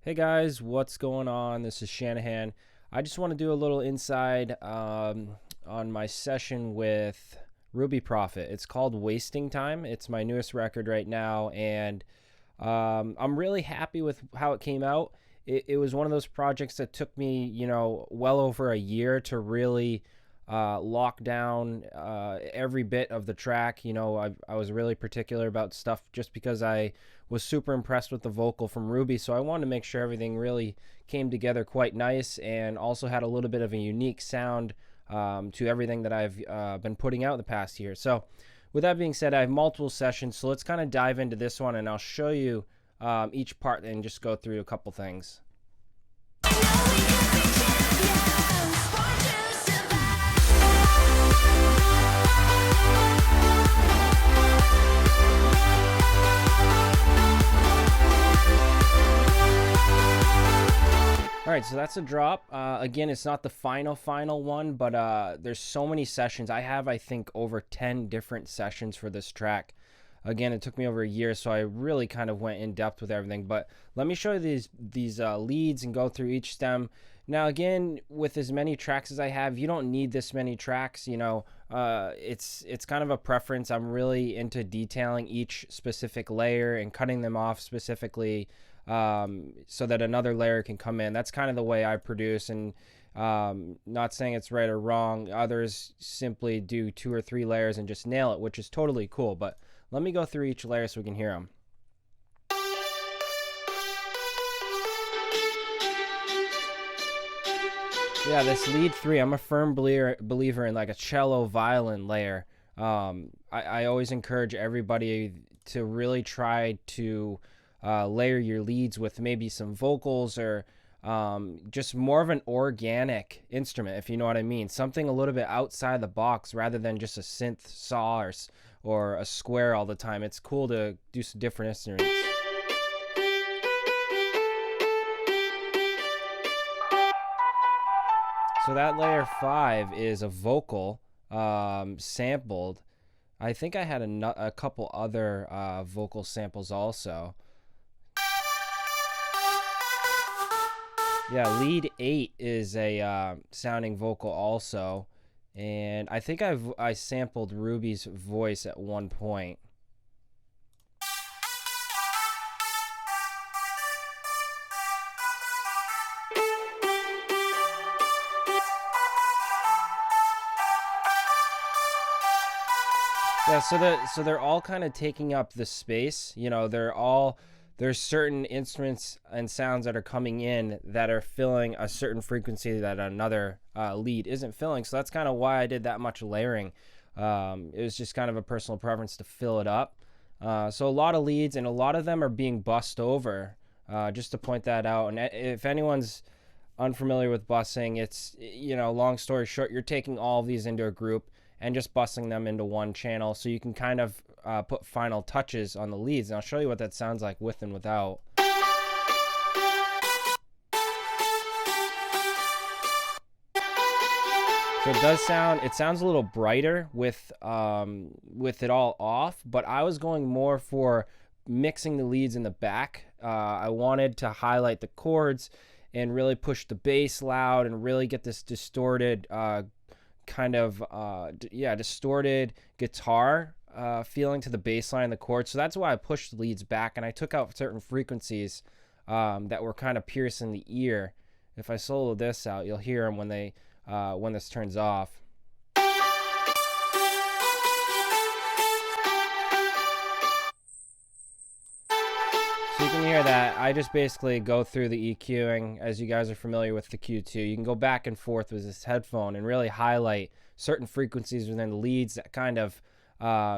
Hey guys, what's going on? This is Shanahan. I just want to do a little inside on my session with Ruby Profit. It's called Wasting Time. It's my newest record right now, and I'm really happy with how it came out. It was one of those projects that took me, well over a year to really lock down every bit of the track. I was really particular about stuff just because I was super impressed with the vocal from Ruby, so I wanted to make sure everything really came together quite nice and also had a little bit of a unique sound to everything that I've been putting out the past year. So with that being said, I have multiple sessions, so let's kind of dive into this one, and I'll show you each part and just go through a couple things. All right, so that's a drop. Again, it's not the final one, but there's so many sessions. I have, I think, over 10 different sessions for this track. Again, it took me over a year, so I really kind of went in depth with everything. But let me show you these leads and go through each stem. Now, again, with as many tracks as I have, you don't need this many tracks. It's kind of a preference. I'm really into detailing each specific layer and cutting them off specifically so that another layer can come in. That's kind of the way I produce, and not saying it's right or wrong. Others simply do 2 or 3 layers and just nail it, which is totally cool. But let me go through each layer so we can hear them. Yeah, this lead 3, I'm a firm believer in like a cello violin layer. I always encourage everybody to really try to layer your leads with maybe some vocals or just more of an organic instrument, if you know what I mean. Something a little bit outside the box rather than just a synth saw or a square all the time. It's cool to do some different instruments. So that layer 5 is a vocal sampled. I think I had a couple other vocal samples also. Yeah, lead 8 is a sounding vocal also, and I think I sampled Ruby's voice at one point. Yeah, so they're all kind of taking up the space. There's certain instruments and sounds that are coming in that are filling a certain frequency that another lead isn't filling. So that's kind of why I did that much layering. It was just kind of a personal preference to fill it up. So a lot of leads, and a lot of them are being bussed over, just to point that out. And if anyone's unfamiliar with bussing, it's, long story short, you're taking all of these into a group and just bussing them into one channel so you can kind of put final touches on the leads. And I'll show you what that sounds like with and without. So it sounds a little brighter with it all off, but I was going more for mixing the leads in the back. I wanted to highlight the chords and really push the bass loud and really get this distorted distorted guitar feeling to the bass line and the chords. So that's why I pushed the leads back, and I took out certain frequencies that were kind of piercing the ear. If I solo this out, you'll hear them when this turns off. So you can hear that. I just basically go through the EQing, as you guys are familiar with the Q2. You can go back and forth with this headphone and really highlight certain frequencies within the leads that kind of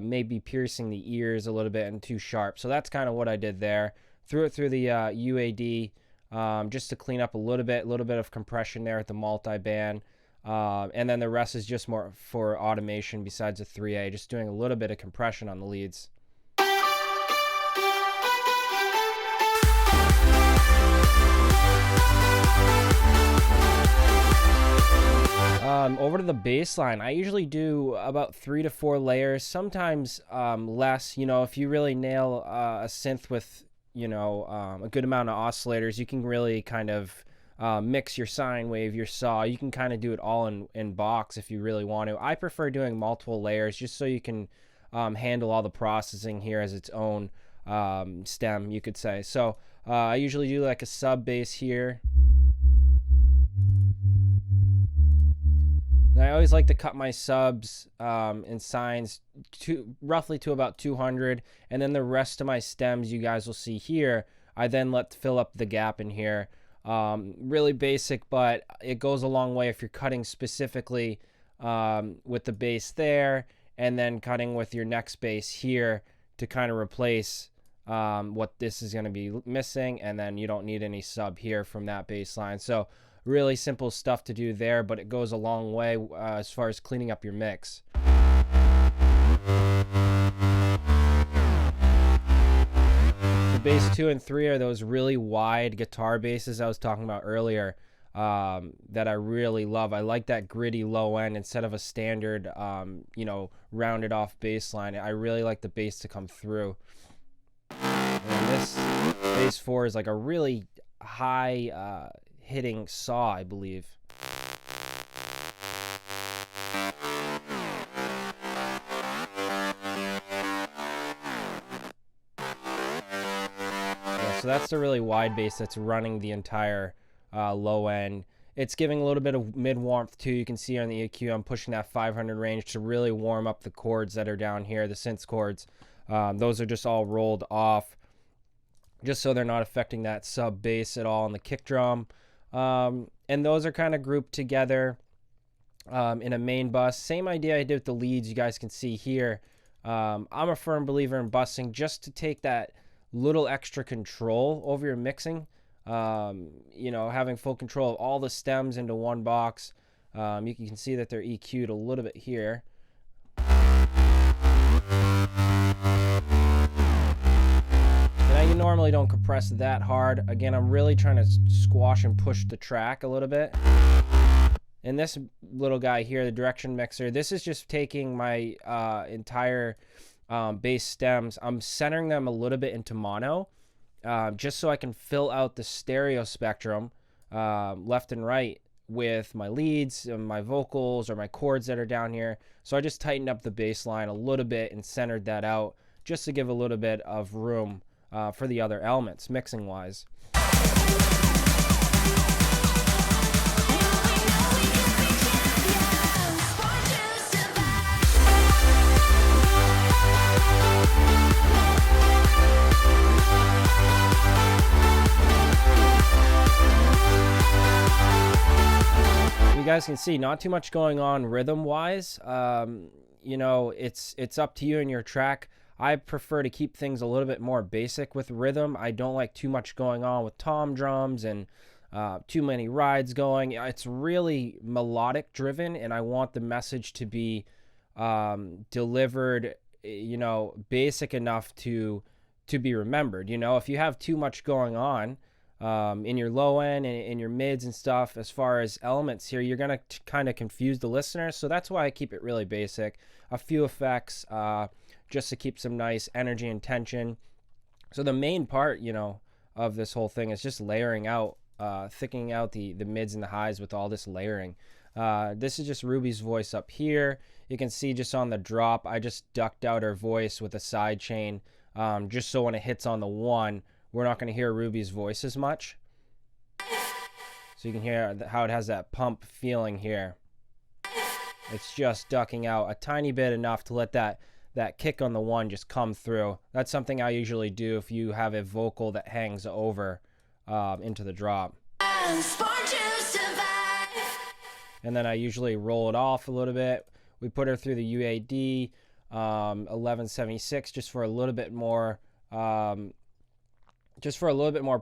may be piercing the ears a little bit and too sharp. So that's kind of what I did there. Threw it through the UAD just to clean up a little bit of compression there at the multi-band. And then the rest is just more for automation besides the 3A, just doing a little bit of compression on the leads. Over to the bass line, I usually do about 3 to 4 layers, sometimes less. If you really nail a synth with a good amount of oscillators. You can really kind of mix your sine wave, your saw. You can kind of do it all in box if you really want to. I prefer doing multiple layers just so you can handle all the processing here as its own stem, you could say. So I usually do like a sub bass here. And I always like to cut my subs and sines roughly to about 200, and then the rest of my stems you guys will see here, I then let fill up the gap in here. Really basic, but it goes a long way if you're cutting specifically with the bass there, and then cutting with your next bass here to kind of replace what this is going to be missing, and then you don't need any sub here from that bass line. So really simple stuff to do there, but it goes a long way as far as cleaning up your mix. The bass 2 and 3 are those really wide guitar basses I was talking about earlier that I really love. I like that gritty low end instead of a standard, rounded off bass line. I really like the bass to come through. And this bass 4 is like a really high hitting saw, I believe. Yeah, so that's the really wide bass that's running the entire low end. It's giving a little bit of mid warmth too. You can see on the EQ I'm pushing that 500 range to really warm up the chords that are down here, the synth chords. Those are just all rolled off just so they're not affecting that sub bass at all on the kick drum. And those are kind of grouped together in a main bus. Same idea I did with the leads, you guys can see here. I'm a firm believer in busing just to take that little extra control over your mixing. Having full control of all the stems into one box. You can see that they're EQ'd a little bit here. You normally don't compress that hard. Again, I'm really trying to squash and push the track a little bit. And this little guy here, the direction mixer, this is just taking my entire bass stems. I'm centering them a little bit into mono, just so I can fill out the stereo spectrum left and right with my leads and my vocals or my chords that are down here. So I just tightened up the bass line a little bit and centered that out just to give a little bit of room for the other elements, mixing wise. You guys can see not too much going on rhythm wise. It's up to you and your track. I prefer to keep things a little bit more basic with rhythm. I don't like too much going on with tom drums and too many rides going. It's really melodic driven, and I want the message to be delivered, basic enough to be remembered. If you have too much going on in your low end and in your mids and stuff, as far as elements here, you're going to kind of confuse the listener. So that's why I keep it really basic. A few effects, just to keep some nice energy and tension. So the main part, of this whole thing is just layering out, thickening out the mids and the highs with all this layering. This is just Ruby's voice up here. You can see just on the drop, I just ducked out her voice with a side chain, just so when it hits on the 1, we're not going to hear Ruby's voice as much. So you can hear how it has that pump feeling here. It's just ducking out a tiny bit, enough to let that kick on the 1 just come through. That's something I usually do if you have a vocal that hangs over into the drop. And then I usually roll it off a little bit. We put her through the UAD 1176 just for a little bit more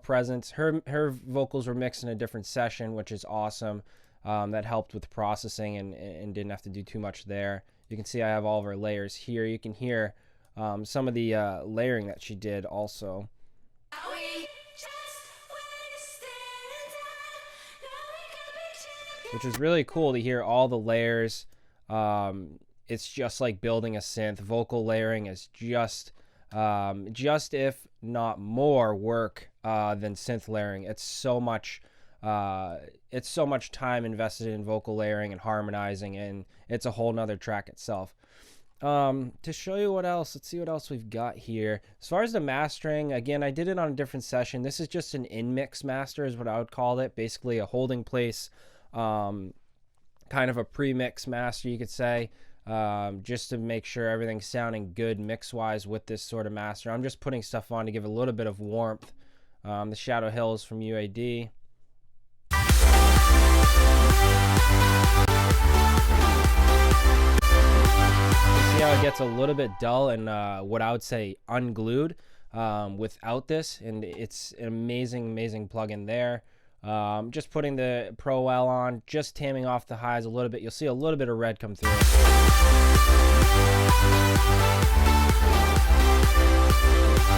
presence. Her vocals were mixed in a different session, which is awesome. That helped with processing and didn't have to do too much there. You can see I have all of her layers here. You can hear some of the layering that she did also. Which is really cool to hear all the layers. It's just like building a synth. Vocal layering is just just if not more work than synth layering. It's so much time invested in vocal layering and harmonizing, and it's a whole nother track itself. To show you what else, let's see what else we've got here. As far as the mastering, again, I did it on a different session. This is just an in-mix master is what I would call it. Basically a holding place, kind of a pre-mix master, you could say, just to make sure everything's sounding good mix-wise with this sort of master. I'm just putting stuff on to give a little bit of warmth. The Shadow Hills from UAD. See how it gets a little bit dull and what I would say unglued without this, and it's an amazing plugin there. Just putting the Pro L on, just tamming off the highs a little bit. You'll see a little bit of red come through.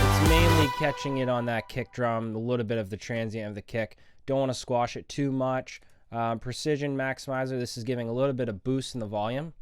It's mainly catching it on that kick drum, a little bit of the transient of the kick. Don't want to squash it too much. Precision maximizer, this is giving a little bit of boost in the volume.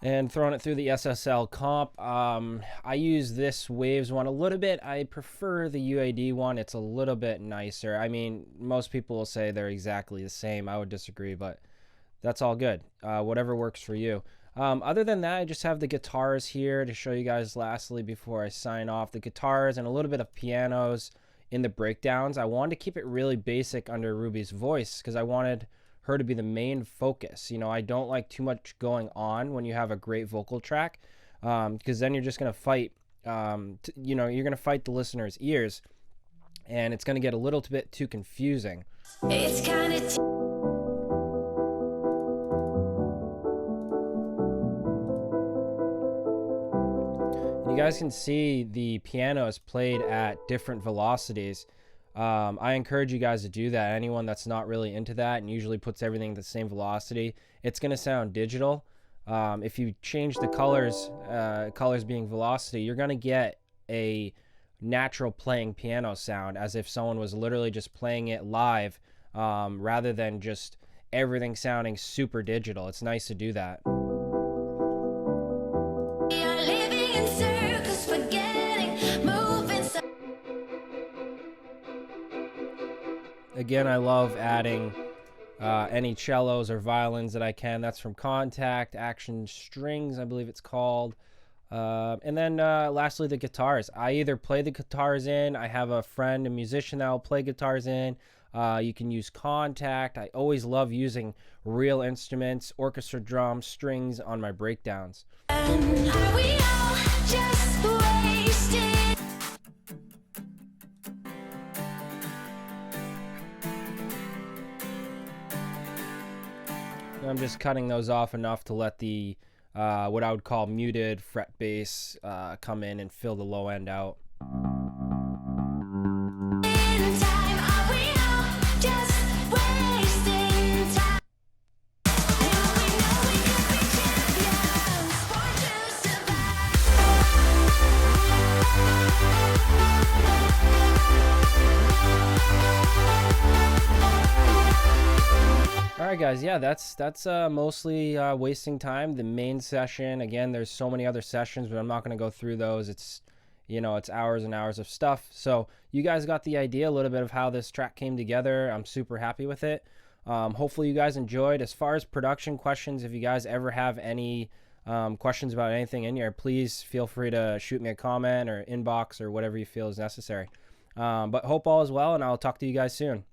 And throwing it through the SSL comp. I use this Waves one a little bit. I prefer the UAD one. It's a little bit nicer. I mean, most people will say they're exactly the same. I would disagree, but that's all good. Whatever works for you. Other than that, I just have the guitars here to show you guys lastly before I sign off. The guitars and a little bit of pianos in the breakdowns. I wanted to keep it really basic under Ruby's voice because I wanted her to be the main focus. You know, I don't like too much going on when you have a great vocal track, because then you're just going to fight, you're going to fight the listener's ears, and it's going to get a little bit too confusing. It's kind of you guys can see the piano is played at different velocities. I encourage you guys to do that. Anyone that's not really into that and usually puts everything at the same velocity, it's going to sound digital. If you change the colors, colors being velocity, you're going to get a natural playing piano sound, as if someone was literally just playing it live, rather than just everything sounding super digital. It's nice to do that. Again, I love adding any cellos or violins that I can. That's from Contact, Action Strings, I believe it's called. And then lastly, the guitars. I either play the guitars in, I have a friend, a musician that will play guitars in. You can use Contact. I always love using real instruments, orchestra drums, strings on my breakdowns. Are we all just wasted? I'm just cutting those off enough to let the what I would call muted fret bass come in and fill the low end out. Alright guys, yeah, that's mostly wasting time. The main session, again, there's so many other sessions, but I'm not going to go through those. It's, you know, it's hours and hours of stuff. So you guys got the idea a little bit of how this track came together. I'm super happy with it. Hopefully you guys enjoyed. As far as production questions, if you guys ever have any questions about anything in here, please feel free to shoot me a comment or inbox or whatever you feel is necessary. But hope all is well, and I'll talk to you guys soon.